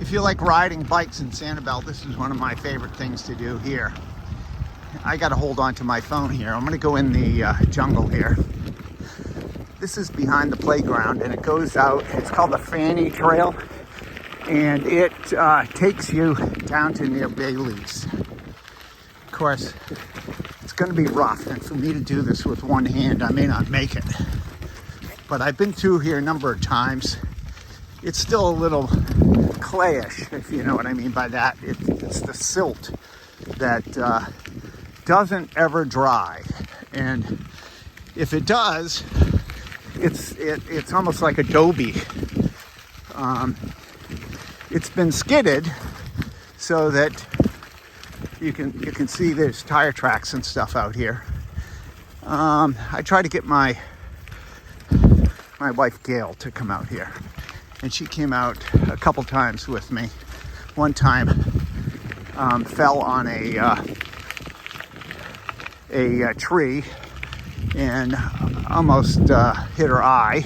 If you like riding bikes in Sanibel, this is one of my favorite things to do here. I got to hold on to my phone here. I'm going to go in the jungle here. This is behind the playground, and it goes out. It's called the Frannie Trail, and it takes you down to near Bailey's. Of course, it's going to be rough, and for me to do this with one hand, I may not make it. But I've been through here a number of times. It's still a little clayish, if you know what I mean by that. It's the silt that doesn't ever dry, and if it does, it's almost like adobe. It's been skidded so that you can see there's tire tracks and stuff out here. I try to get my wife Gail to come out here, and she came out a couple times with me. One time fell on a tree and almost hit her eye.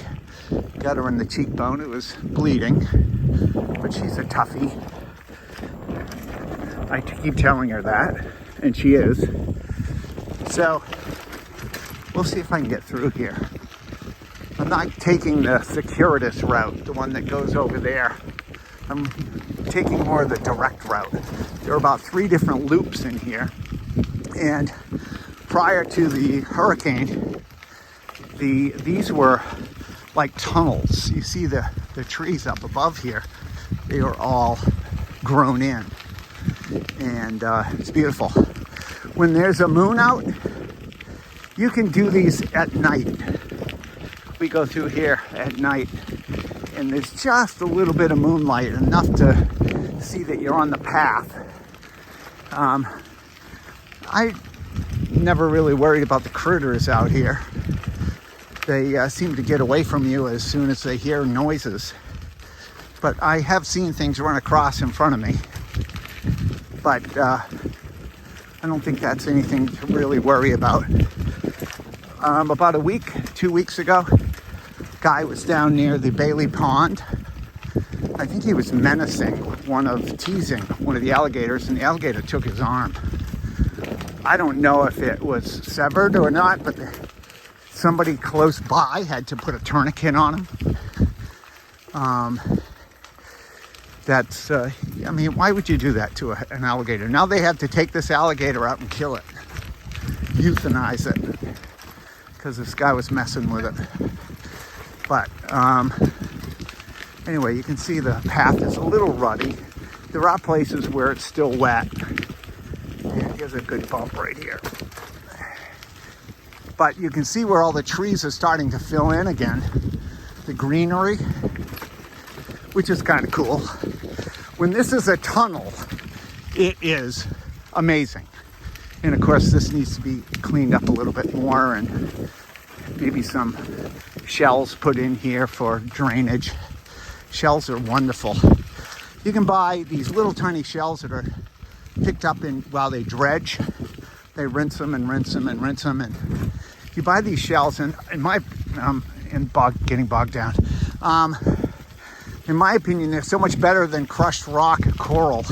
Got her in the cheekbone. It was bleeding, but she's a toughie. I keep telling her that, and she is. So we'll see if I can get through here. I'm not taking the circuitous route, the one that goes over there. I'm taking more of the direct route. There are about 3 different loops in here, and prior to the hurricane, these were like tunnels. You see the trees up above here, they are all grown in, and it's beautiful. When there's a moon out, you can do these at night. We go through here at night, and there's just a little bit of moonlight, enough to see that you're on the path. I never really worried about the critters out here. They seem to get away from you as soon as they hear noises. But I have seen things run across in front of me. But I don't think that's anything to really worry about. About 2 weeks ago, guy was down near the Bailey Pond. I think he was teasing one of the alligators, and the alligator took his arm. I don't know if it was severed or not, but somebody close by had to put a tourniquet on him. I mean, why would you do that to an alligator? Now they have to take this alligator out and kill it, euthanize it, because this guy was messing with it. But anyway, you can see the path is a little ruddy. There are places where it's still wet. Yeah, here's a good bump right here. But you can see where all the trees are starting to fill in again. The greenery, which is kind of cool. When this is a tunnel, it is amazing. And of course, this needs to be cleaned up a little bit more, and maybe some shells put in here for drainage. Shells are wonderful. You can buy these little tiny shells that are picked up while they dredge. They rinse them and rinse them and rinse them, and you buy these shells. And getting bogged down. In my opinion, they're so much better than crushed rock coral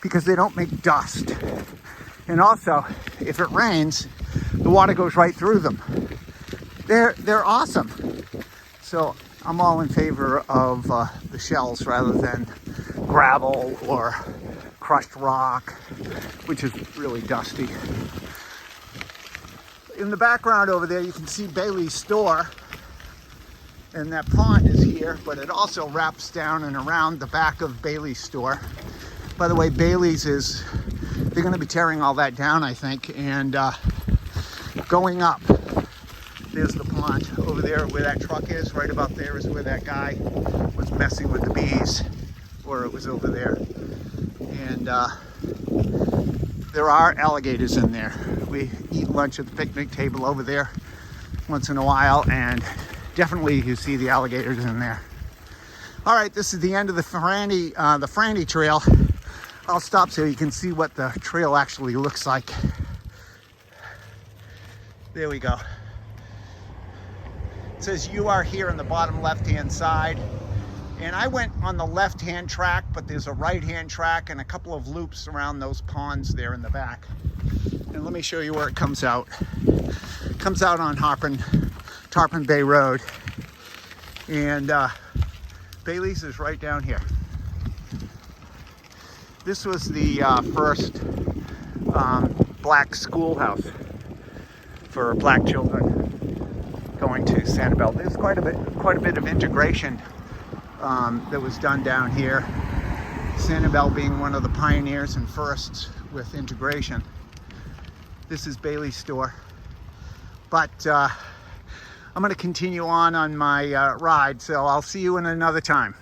because they don't make dust. And also, if it rains, the water goes right through them. They're awesome. So I'm all in favor of the shells rather than gravel or crushed rock, which is really dusty. In the background over there, you can see Bailey's store, and that pond is here, but it also wraps down and around the back of Bailey's store. By the way, Bailey's they're going to be tearing all that down, I think, and going up. There's the pond over there where that truck is. Right about there is where that guy was messing with the bees, or it was over there. And there are alligators in there. We eat lunch at the picnic table over there once in a while, and definitely you see the alligators in there. All right, this is the end of the Frannie Trail. I'll stop so you can see what the trail actually looks like. There we go. It says you are here in the bottom left-hand side. And I went on the left-hand track, but there's a right-hand track and a couple of loops around those ponds there in the back. And let me show you where it comes out. It comes out on Tarpon Bay Road. And Bailey's is right down here. This was the first black schoolhouse for black children going to Sanibel. There's quite a bit of integration that was done down here. Sanibel being one of the pioneers and firsts with integration. This is Bailey's store. But I'm going to continue on my ride, so I'll see you in another time.